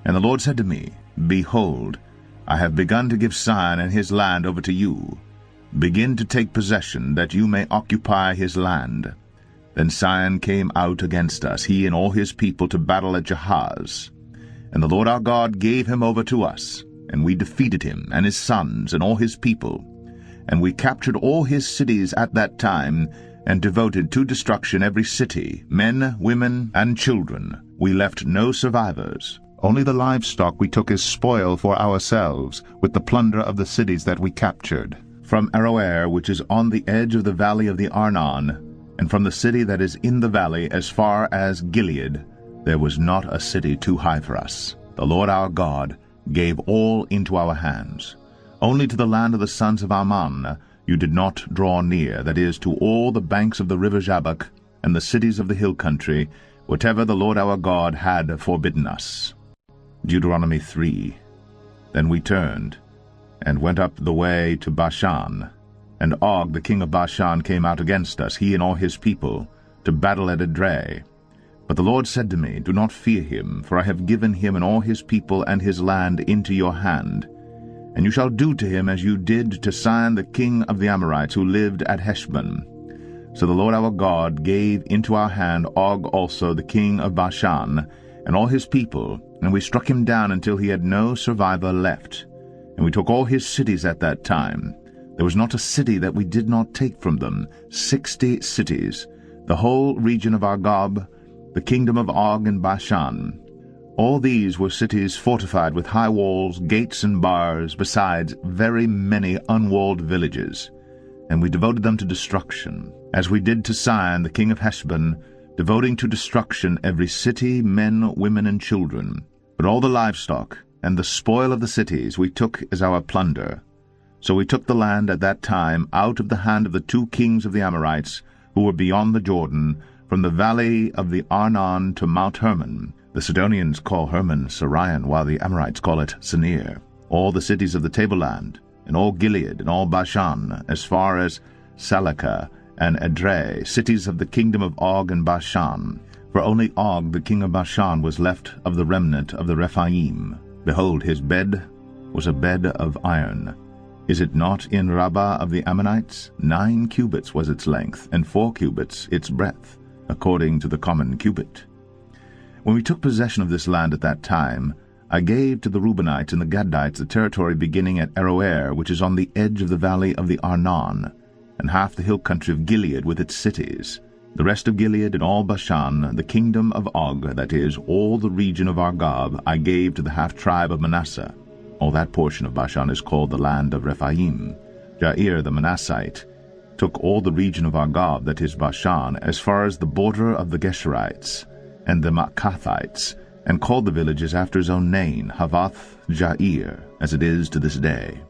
And the Lord said to me, Behold, I have begun to give Sihon and his land over to you. Begin to take possession, that you may occupy his land. Then Sihon came out against us, he and all his people, to battle at Jahaz. And the Lord our God gave him over to us, and we defeated him, and his sons, and all his people. And we captured all his cities at that time, and devoted to destruction every city, men, women, and children. We left no survivors. Only the livestock we took as spoil for ourselves, with the plunder of the cities that we captured. From Aroer, which is on the edge of the valley of the Arnon, and from the city that is in the valley as far as Gilead, there was not a city too high for us. The Lord our God gave all into our hands. Only to the land of the sons of Ammon you did not draw near, that is, to all the banks of the river Jabbok, and the cities of the hill country, whatever the Lord our God had forbidden us. Deuteronomy 3. Then we turned, and went up the way to Bashan. And Og the king of Bashan came out against us, he and all his people, to battle at Edrei. But the Lord said to me, Do not fear him, for I have given him and all his people and his land into your hand. And you shall do to him as you did to Sihon the king of the Amorites, who lived at Heshbon. So the Lord our God gave into our hand Og also the king of Bashan, and all his people, and we struck him down until he had no survivor left. And we took all his cities at that time. There was not a city that we did not take from them, 60 cities, the whole region of Argob, the kingdom of Og and Bashan. All these were cities fortified with high walls, gates, and bars, besides very many unwalled villages. And we devoted them to destruction, as we did to Sihon the king of Heshbon, devoting to destruction every city, men, women, and children. But all the livestock and the spoil of the cities we took as our plunder. So we took the land at that time out of the hand of the 2 kings of the Amorites, who were beyond the Jordan, from the valley of the Arnon to Mount Hermon. The Sidonians call Hermon Sirion, while the Amorites call it Senir. All the cities of the tableland, and all Gilead, and all Bashan, as far as Salakah and Edrei, cities of the kingdom of Og and Bashan. For only Og the king of Bashan was left of the remnant of the Rephaim. Behold, his bed was a bed of iron. Is it not in Rabbah of the Ammonites? 9 cubits was its length, and 4 cubits its breadth, according to the common cubit. When we took possession of this land at that time, I gave to the Reubenites and the Gadites the territory beginning at Aroer, which is on the edge of the valley of the Arnon, and half the hill country of Gilead with its cities. The rest of Gilead and all Bashan, the kingdom of Og, that is, all the region of Argob, I gave to the half-tribe of Manasseh. All that portion of Bashan is called the land of Rephaim. Jair the Manassite took all the region of Argob, that is Bashan, as far as the border of the Geshurites and the Maacathites, and called the villages after his own name, Havoth Jair, as it is to this day.